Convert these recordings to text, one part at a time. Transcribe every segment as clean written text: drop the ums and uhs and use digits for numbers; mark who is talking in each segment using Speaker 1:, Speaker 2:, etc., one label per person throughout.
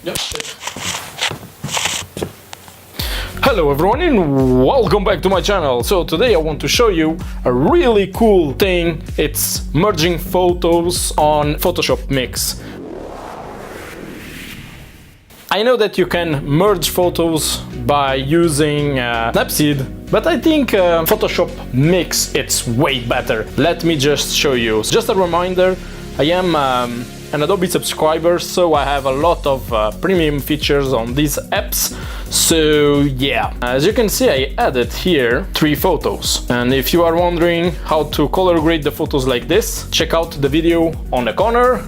Speaker 1: Yep. Hello everyone and welcome back to my channel. So today I want to show you a really cool thing. It's merging photos on Photoshop Mix. I know that you can merge photos by using Snapseed, but I think Photoshop Mix it's way better. Let me just show you. Just a reminder, I am an Adobe subscriber, so I have a lot of premium features on these apps. So yeah, as you can see, I added here 3 photos. And if you are wondering how to color grade the photos like this, check out the video on the corner.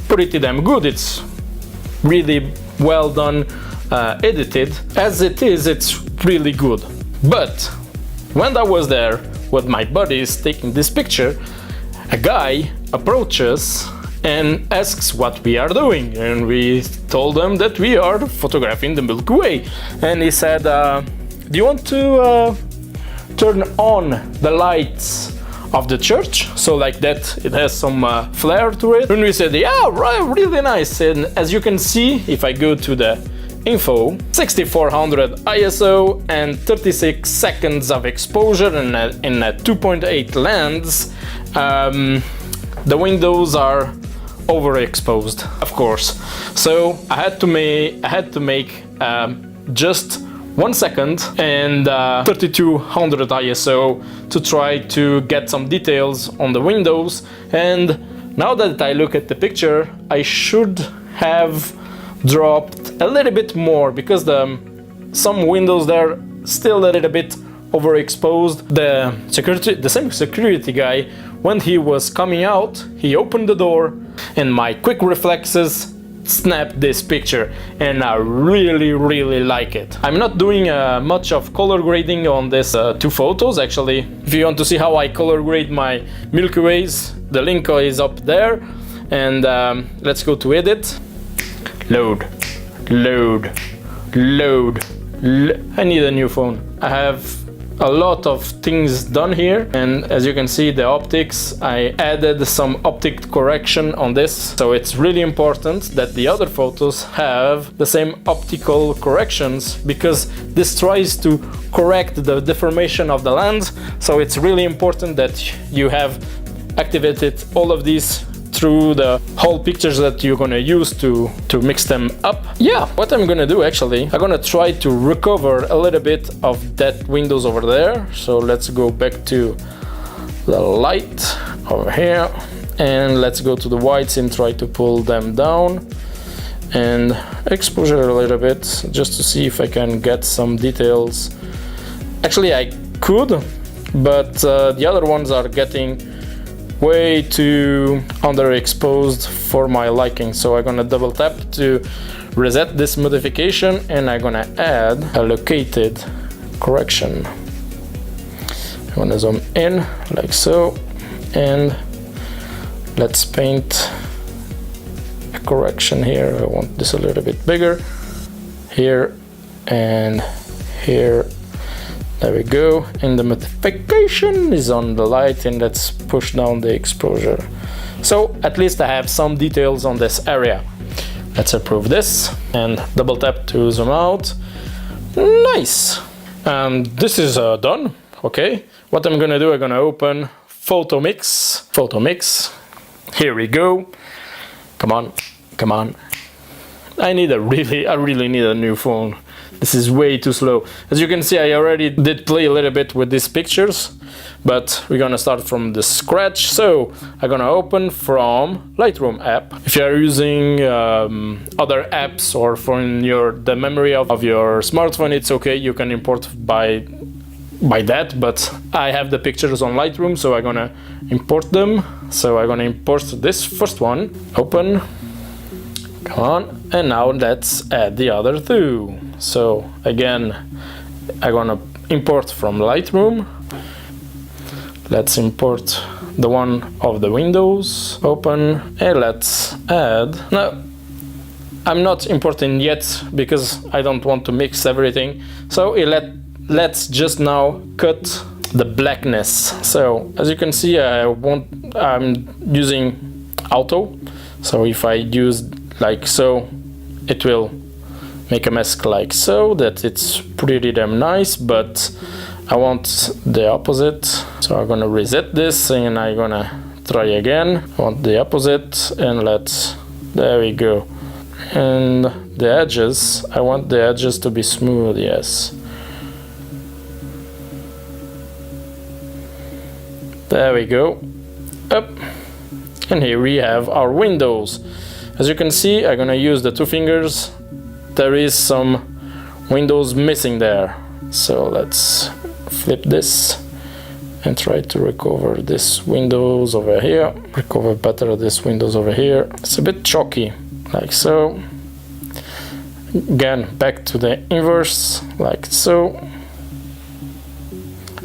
Speaker 1: Pretty damn good. It's really well done, edited. As it is, it's really good. But when I was there with my buddies taking this picture, a guy approaches and asks what we are doing, and we told him that we are photographing the Milky Way. And he said, do you want to turn on the lights of the church, so like that it has some flair to it? And we said, yeah, right, really nice. And as you can see, if I go to the info, 6400 ISO and 36 seconds of exposure in a 2.8 lens, the windows are overexposed, of course. So I had to make just 1 second and 3200 ISO to try to get some details on the windows. And now that I look at the picture, I should have dropped a little bit more, because some windows there still a little bit overexposed. The same security guy, when he was coming out, he opened the door and my quick reflexes snapped this picture, and I really like it. I'm not doing much of color grading on these 2 photos. Actually, if you want to see how I color grade my Milky Ways, the link is up there. And let's go to edit. Load. I need a new phone. I have a lot of things done here, and as you can see, the optics, I added some optic correction on this, so it's really important that the other photos have the same optical corrections, because this tries to correct the deformation of the lens. So it's really important that you have activated all of these through the whole pictures that you're gonna use to mix them up. Yeah, what I'm gonna do actually, I'm gonna try to recover a little bit of that windows over there. So let's go back to the light over here, and let's go to the whites and try to pull them down and exposure a little bit, just to see if I can get some details. Actually, I could, but the other ones are getting way too underexposed for my liking. So I'm gonna double tap to reset this modification, and I'm gonna add a located correction. I'm gonna zoom in like so, and let's paint a correction here. I want this a little bit bigger here and here. There we go, and the modification is on the light, and let's push down the exposure. So at least I have some details on this area. Let's approve this and double tap to zoom out. Nice. This is done. Okay, what I'm gonna do, I'm gonna open Photo Mix. Here we go. Come on. I really need a new phone. This is way too slow. As you can see, I already did play a little bit with these pictures, but we're gonna start from the scratch. So I'm gonna open from Lightroom app. If you are using other apps or from the memory of your smartphone, it's okay, you can import by that, but I have the pictures on Lightroom, so I'm gonna import them. So I'm gonna import this first one, open, come on, and now let's add the other 2. So again, I'm gonna import from Lightroom. Let's import the one of the windows, open, and let's add. Now, I'm not importing yet because I don't want to mix everything. So let's just now cut the blackness. So as you can see, I'm using auto. So if I use like so, it will make a mask like so, that it's pretty damn nice, but I want the opposite. So I'm gonna reset this and I'm gonna try again. I want the opposite, and there we go. And the edges, I want the edges to be smooth, yes. There we go. Up. And here we have our windows. As you can see, I'm gonna use the 2 fingers. There is some windows missing there. So let's flip this and try to recover this windows over here. Recover better this windows over here. It's a bit chalky, like so. Again, back to the inverse, like so.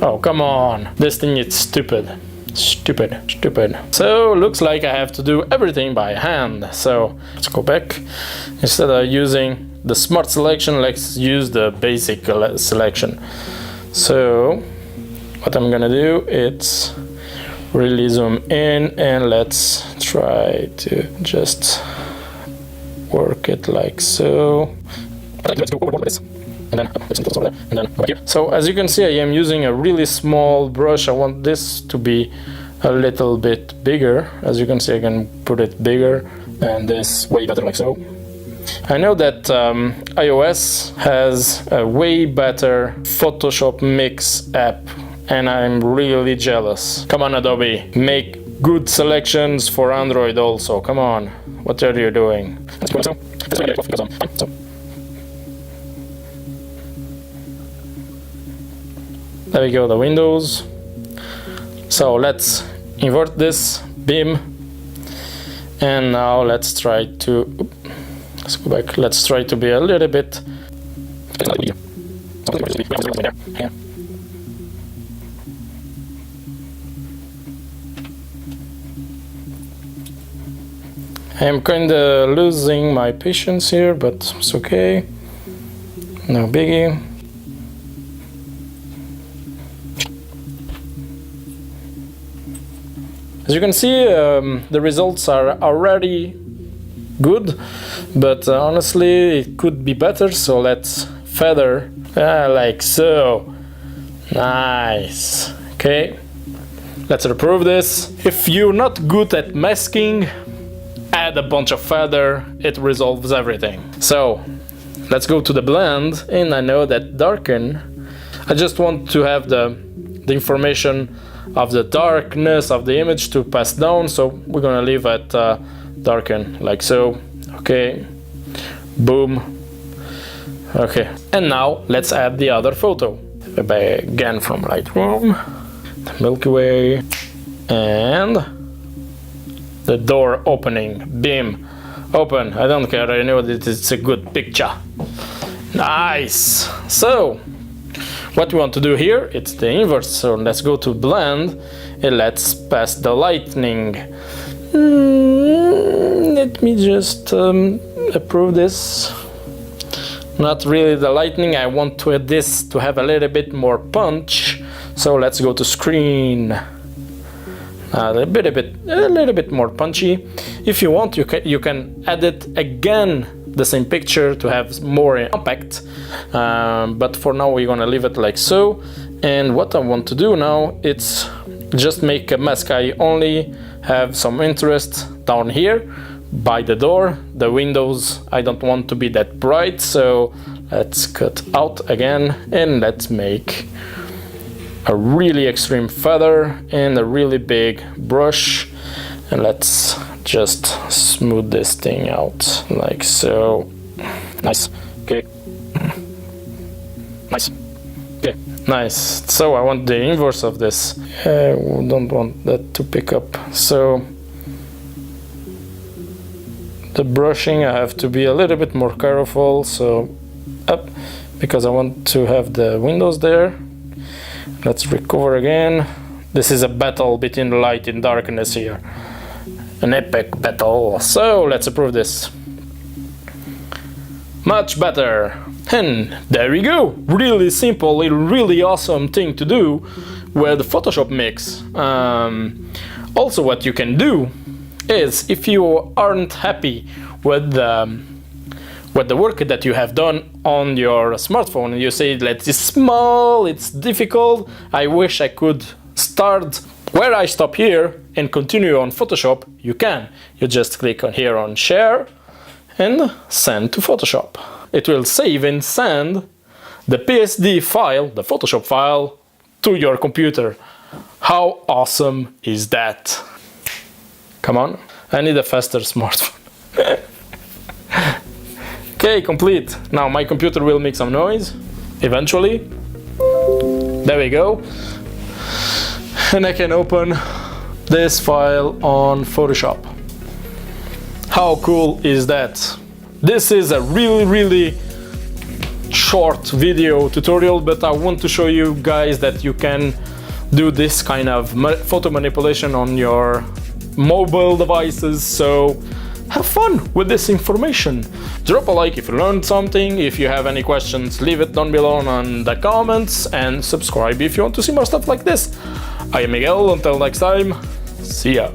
Speaker 1: Oh, come on. This thing is stupid. Stupid. So looks like I have to do everything by hand. So let's go back. Instead of using the smart selection, let's use the basic selection. So what I'm gonna do is really zoom in, and let's try to just work it like so. Let's go over this. And then over here. So as you can see, I am using a really small brush. I want this to be a little bit bigger. As you can see, I can put it bigger, and this way better like so. I know that iOS has a way better Photoshop Mix app, and I'm really jealous. Come on, Adobe, make good selections for Android also. Come on, what are you doing? There we go, the windows. So let's invert this beam, and now let's try to, let's go back, let's try to be a little bit. I am kinda losing my patience here, but it's okay. No biggie. As you can see, the results are already good, but honestly it could be better, so let's feather like so. Nice. Okay, let's approve this. If you're not good at masking, add a bunch of feather, it resolves everything. So let's go to the blend, and I know that darken, I just want to have the information of the darkness of the image to pass down, so we're gonna leave it darken like so. Okay, boom. Okay, and now let's add the other photo. Again from Lightroom, the Milky Way, and the door opening, beam, open. I don't care, I know that it's a good picture. Nice. So what we want to do here, it's the inverse, so let's go to blend and let's pass the lightning. Let me just approve this. Not really the lightning, I want to add this to have a little bit more punch, so let's go to screen. A little bit more punchy. If you want, you can add it again, the same picture, to have more impact, but for now we're gonna leave it like so. And what I want to do now, it's just make a mask. I only have some interest down here by the door. The windows I don't want to be that bright, so let's cut out again, and let's make a really extreme feather and a really big brush, and let's just smooth this thing out like so. Nice. Okay. Nice. Okay. Nice. So I want the inverse of this. I don't want that to pick up, so the brushing I have to be a little bit more careful, so up, because I want to have the windows there. Let's recover again. This is a battle between light and darkness here. An epic battle. So let's approve this. Much better. And there we go. Really simple, a really awesome thing to do with the Photoshop Mix. Also what you can do is, if you aren't happy with with the work that you have done on your smartphone, and you say that it's small, it's difficult, I wish I could start where I stop here and continue on Photoshop, you can. You just click on here on share and send to Photoshop. It will save and send the PSD file, the Photoshop file, to your computer. How awesome is that? Come on, I need a faster smartphone. Okay, complete. Now my computer will make some noise, eventually. There we go. And I can open this file on Photoshop. How cool is that? This is a really short video tutorial, but I want to show you guys that you can do this kind of photo manipulation on your mobile devices, so have fun with this information. Drop a like if you learned something. If you have any questions, leave it down below in the comments, and subscribe if you want to see more stuff like this. I am Miguel, until next time, see ya.